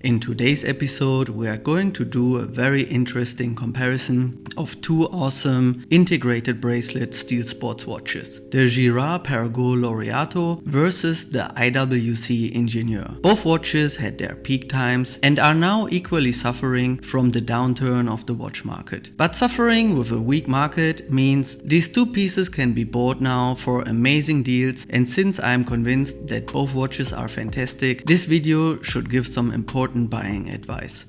In today's episode, we are going to do a very interesting comparison of two awesome integrated bracelet steel sports watches. The Girard Perregaux Laureato versus the IWC Ingenieur. Both watches had their peak times and are now equally suffering from the downturn of the watch market. But suffering with a weak market means these two pieces can be bought now for amazing deals, and since I am convinced that both watches are fantastic, this video should give some important buying advice.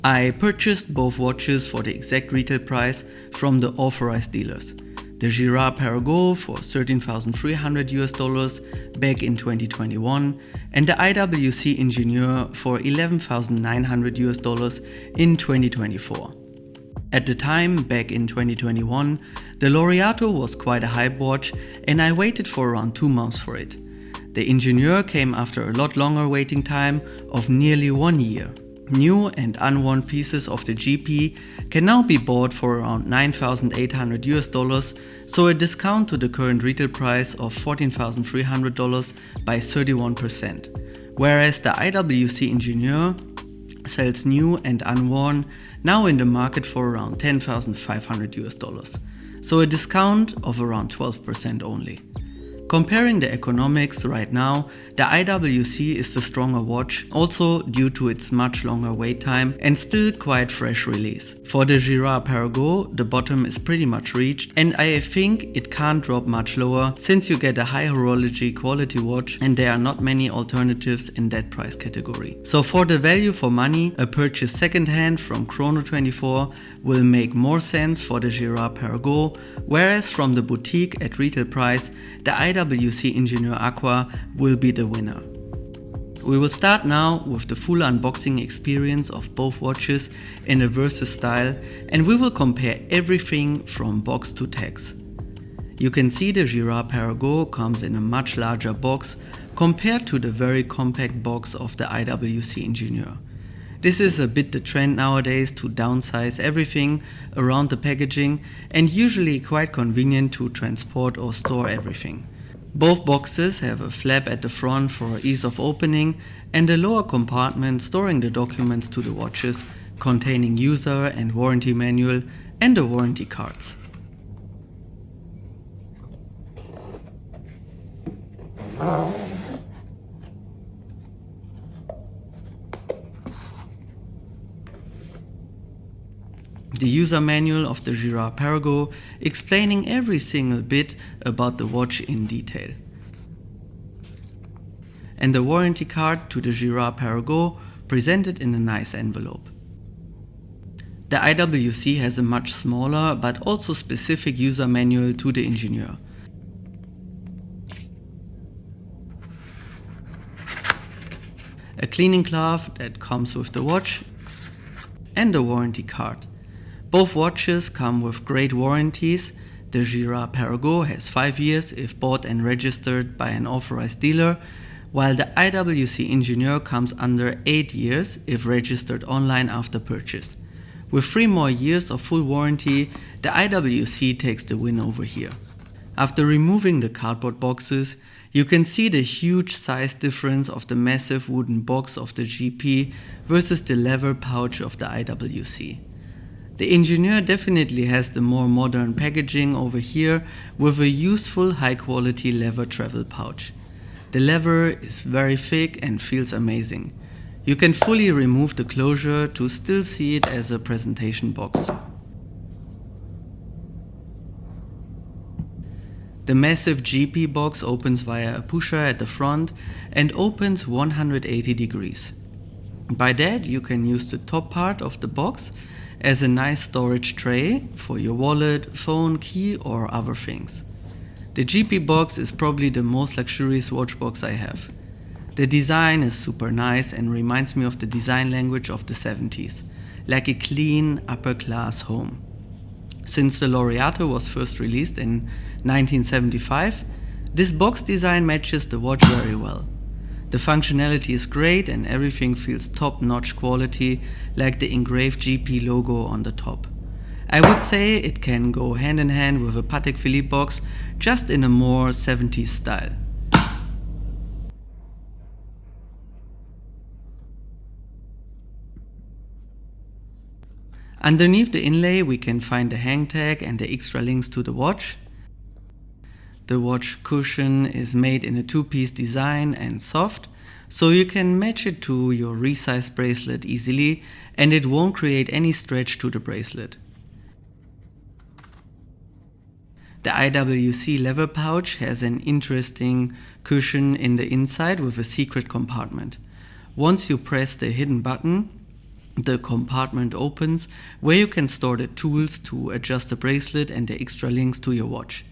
I purchased both watches for the exact retail price from the authorized dealers. The Girard Perregaux for $13,300 back in 2021 and the IWC Ingenieur for $11,900 in 2024. At the time, back in 2021, the Laureato was quite a hype watch and I waited for around 2 months for it. The Ingenieur came after a lot longer waiting time of nearly 1 year. New and unworn pieces of the GP can now be bought for around $9,800, so a discount to the current retail price of $14,300 by 31%, whereas the IWC Ingenieur sells new and unworn now in the market for around $10,500, so a discount of around 12% only. Comparing the economics right now, the IWC is the stronger watch, also due to its much longer wait time and still quite fresh release. For the Girard Perregaux, the bottom is pretty much reached and I think it can't drop much lower since you get a high horology quality watch and there are not many alternatives in that price category. So for the value for money, a purchase secondhand from Chrono24 will make more sense for the Girard Perregaux, whereas from the boutique at retail price, the IWC Ingenieur Aqua will be the winner. We will start now with the full unboxing experience of both watches in a versus style, and we will compare everything from box to tags. You can see the Girard Perregaux comes in a much larger box compared to the very compact box of the IWC Ingenieur. This is a bit the trend nowadays to downsize everything around the packaging and usually quite convenient to transport or store everything. Both boxes have a flap at the front for ease of opening and a lower compartment storing the documents to the watches containing user and warranty manual and the warranty cards. The user manual of the Girard Perregaux explaining every single bit about the watch in detail. And the warranty card to the Girard Perregaux presented in a nice envelope. The IWC has a much smaller but also specific user manual to the Ingenieur. A cleaning cloth that comes with the watch and a warranty card. Both watches come with great warranties. The Girard Perregaux has 5 years if bought and registered by an authorized dealer, while the IWC Ingenieur comes under 8 years if registered online after purchase. With 3 more years of full warranty, the IWC takes the win over here. After removing the cardboard boxes, you can see the huge size difference of the massive wooden box of the GP versus the leather pouch of the IWC. The Ingenieur definitely has the more modern packaging over here with a useful high quality leather travel pouch. The leather is very thick and feels amazing. You can fully remove the closure to still see it as a presentation box. The massive GP box opens via a pusher at the front and opens 180 degrees. By that you can use the top part of the box as a nice storage tray for your wallet, phone, key or other things. The GP box is probably the most luxurious watch box I have. The design is super nice and reminds me of the design language of the 70s, like a clean upper class home. Since the Laureato was first released in 1975, this box design matches the watch very well. The functionality is great and everything feels top-notch quality, like the engraved GP logo on the top. I would say it can go hand in hand with a Patek Philippe box, just in a more 70s style. Underneath the inlay we can find the hang tag and the extra links to the watch. The watch cushion is made in a two-piece design and soft, so you can match it to your resized bracelet easily and it won't create any stretch to the bracelet. The IWC leather pouch has an interesting cushion in the inside with a secret compartment. Once you press the hidden button, the compartment opens where you can store the tools to adjust the bracelet and the extra links to your watch.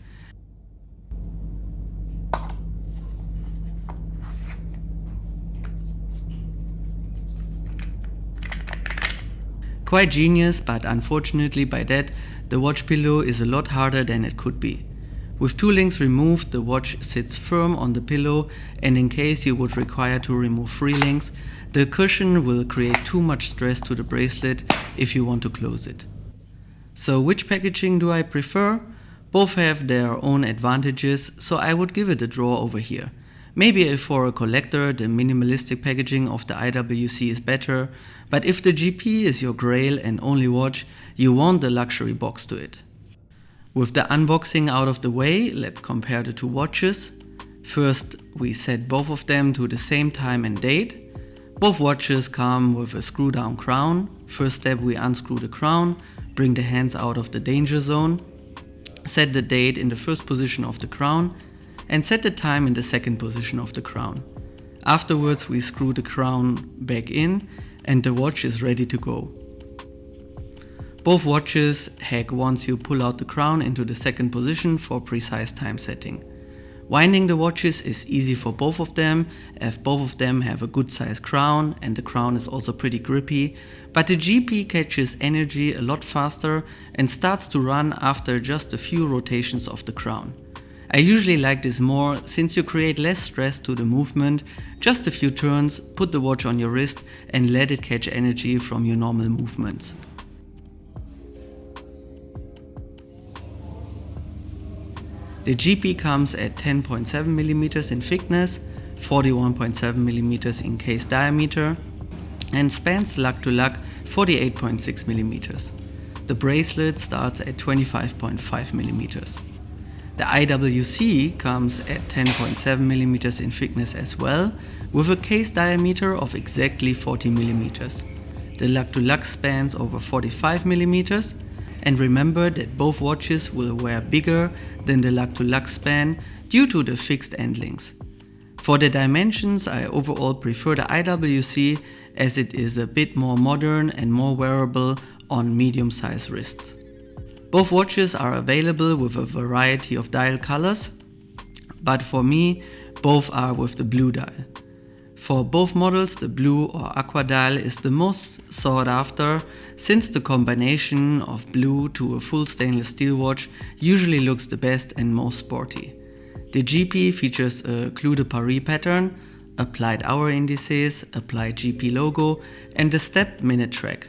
Quite genius, but unfortunately by that the watch pillow is a lot harder than it could be. With two links removed, the watch sits firm on the pillow, and in case you would require to remove three links, the cushion will create too much stress to the bracelet if you want to close it. So which packaging do I prefer? Both have their own advantages, so I would give it a draw over here. Maybe for a collector the minimalistic packaging of the IWC is better, but if the GP is your grail and only watch, you want the luxury box to it. With the unboxing out of the way, let's compare the two watches. First, we set both of them to the same time and date. Both watches come with a screw down crown. First step, we unscrew the crown, bring the hands out of the danger zone, set the date in the first position of the crown, and set the time in the second position of the crown. Afterwards we screw the crown back in and the watch is ready to go. Both watches hang once you pull out the crown into the second position for precise time setting. Winding the watches is easy for both of them, as both of them have a good sized crown and the crown is also pretty grippy, but the GP catches energy a lot faster and starts to run after just a few rotations of the crown. I usually like this more since you create less stress to the movement, just a few turns, put the watch on your wrist and let it catch energy from your normal movements. The GP comes at 10.7mm in thickness, 41.7mm in case diameter and spans lug to lug 48.6mm. The bracelet starts at 25.5mm. The IWC comes at 10.7mm in thickness as well, with a case diameter of exactly 40mm. The lug to lug spans over 45mm, and remember that both watches will wear bigger than the lug to lug span due to the fixed end links. For the dimensions, I overall prefer the IWC as it is a bit more modern and more wearable on medium-sized wrists. Both watches are available with a variety of dial colors, but for me, both are with the blue dial. For both models, the blue or aqua dial is the most sought after, since the combination of blue to a full stainless steel watch usually looks the best and most sporty. The GP features a Clou de Paris pattern, applied hour indices, applied GP logo, and a stepped minute track.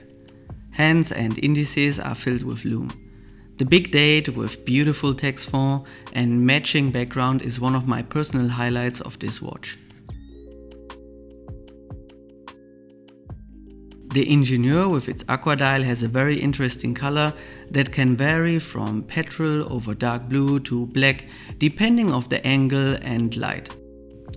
Hands and indices are filled with lume. The big date with beautiful text font and matching background is one of my personal highlights of this watch. The Ingenieur with its aqua dial has a very interesting color that can vary from petrol over dark blue to black depending on the angle and light.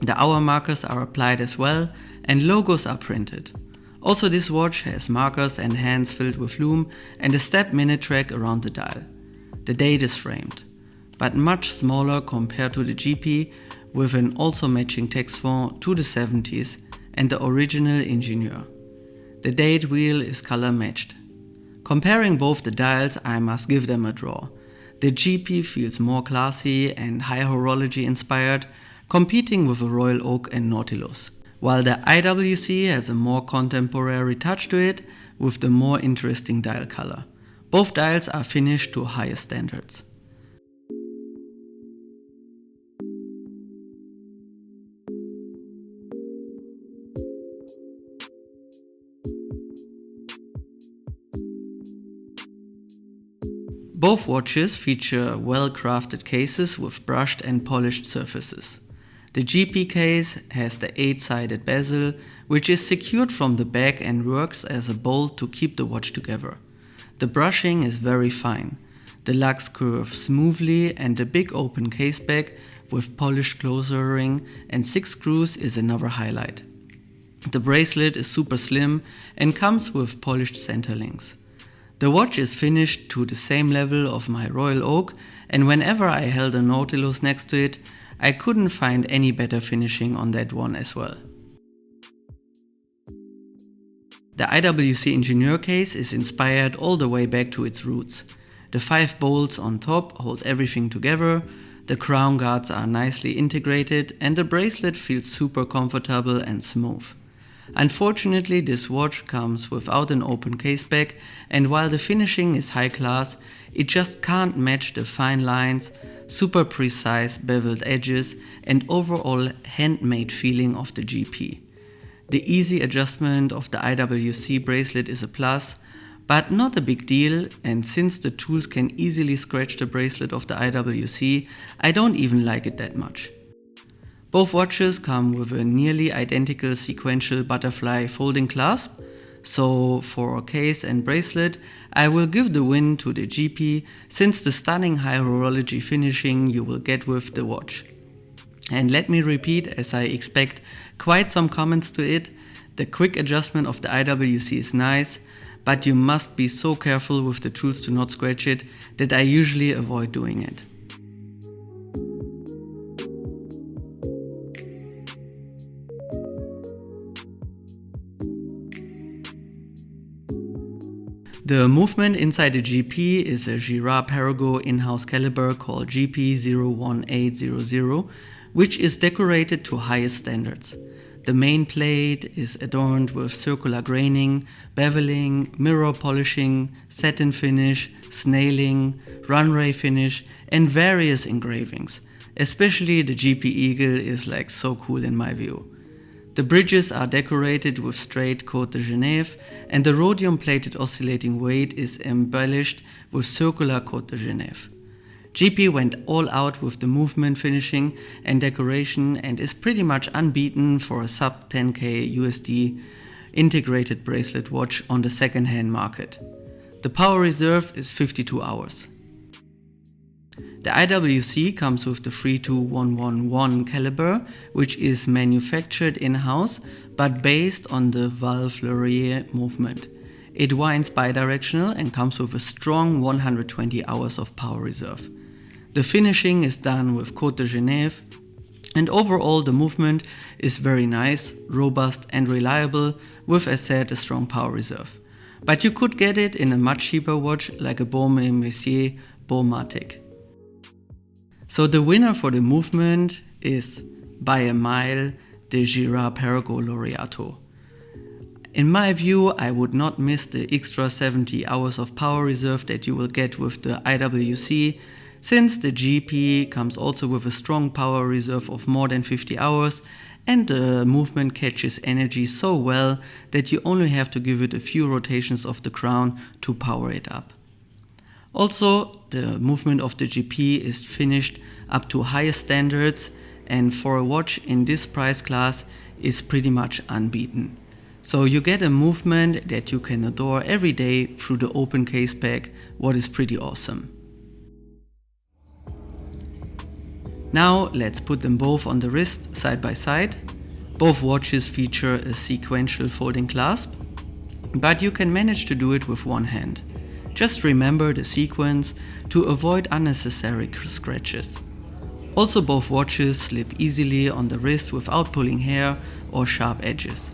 The hour markers are applied as well and logos are printed. Also, this watch has markers and hands filled with lume and a step minute track around the dial. The date is framed, but much smaller compared to the GP, with an also matching text font to the 70s and the original Ingenieur. The date wheel is color matched. Comparing both the dials, I must give them a draw. The GP feels more classy and high horology inspired, competing with a Royal Oak and Nautilus, while the IWC has a more contemporary touch to it with the more interesting dial color. Both dials are finished to higher standards. Both watches feature well-crafted cases with brushed and polished surfaces. The GP case has the 8-sided bezel, which is secured from the back and works as a bolt to keep the watch together. The brushing is very fine. The lugs curve smoothly and the big open case back with polished closure ring and 6 screws is another highlight. The bracelet is super slim and comes with polished center links. The watch is finished to the same level of my Royal Oak, and whenever I held a Nautilus next to it, I couldn't find any better finishing on that one as well. The IWC Ingenieur case is inspired all the way back to its roots. The 5 bolts on top hold everything together, the crown guards are nicely integrated and the bracelet feels super comfortable and smooth. Unfortunately, this watch comes without an open case back, and while the finishing is high class, it just can't match the fine lines, super precise beveled edges and overall handmade feeling of the GP. The easy adjustment of the IWC bracelet is a plus, but not a big deal, and since the tools can easily scratch the bracelet of the IWC, I don't even like it that much. Both watches come with a nearly identical sequential butterfly folding clasp, so for case and bracelet I will give the win to the GP since the stunning high horology finishing you will get with the watch. And let me repeat, as I expect quite some comments to it, the quick adjustment of the IWC is nice, but you must be so careful with the tools to not scratch it that I usually avoid doing it. The movement inside the GP is a Girard Perregaux in-house caliber called GP01800, which is decorated to highest standards. The main plate is adorned with circular graining, beveling, mirror polishing, satin finish, snailing, runway finish and various engravings. Especially the GP Eagle is like so cool in my view. The bridges are decorated with straight Côte de Genève and the rhodium plated oscillating weight is embellished with circular Côte de Genève. GP went all out with the movement finishing and decoration and is pretty much unbeaten for a sub 10k USD integrated bracelet watch on the second-hand market. The power reserve is 52 hours. The IWC comes with the 32111 caliber, which is manufactured in-house but based on the valve laureate movement. It winds bidirectional and comes with a strong 120 hours of power reserve. The finishing is done with Côte de Genève and overall the movement is very nice, robust and reliable with, as said, a strong power reserve. But you could get it in a much cheaper watch like a Baume & Mercier Baumatic. So the winner for the movement is, by a mile, the Girard Perregaux Laureato. In my view, I would not miss the extra 70 hours of power reserve that you will get with the IWC, since the GP comes also with a strong power reserve of more than 50 hours and the movement catches energy so well that you only have to give it a few rotations of the crown to power it up. Also, the movement of the GP is finished up to highest standards and for a watch in this price class is pretty much unbeaten. So you get a movement that you can adore every day through the open case back, what is pretty awesome. Now let's put them both on the wrist side by side. Both watches feature a sequential folding clasp, but you can manage to do it with one hand. Just remember the sequence to avoid unnecessary scratches. Also, both watches slip easily on the wrist without pulling hair or sharp edges.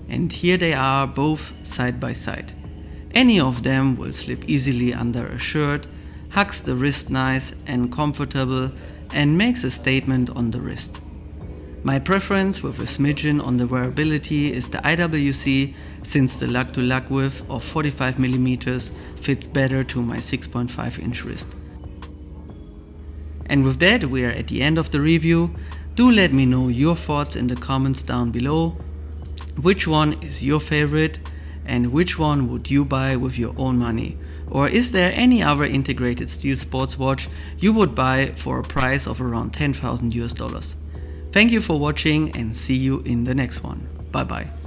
And here they are both side by side. Any of them will slip easily under a shirt, hugs the wrist nice and comfortable and makes a statement on the wrist. My preference with a smidgen on the wearability is the IWC, since the lug-to-lug width of 45mm fits better to my 6.5 inch wrist. And with that, we are at the end of the review. Do let me know your thoughts in the comments down below. Which one is your favorite and which one would you buy with your own money? Or is there any other integrated steel sports watch you would buy for a price of around $10,000 US? Thank you for watching and see you in the next one. Bye bye.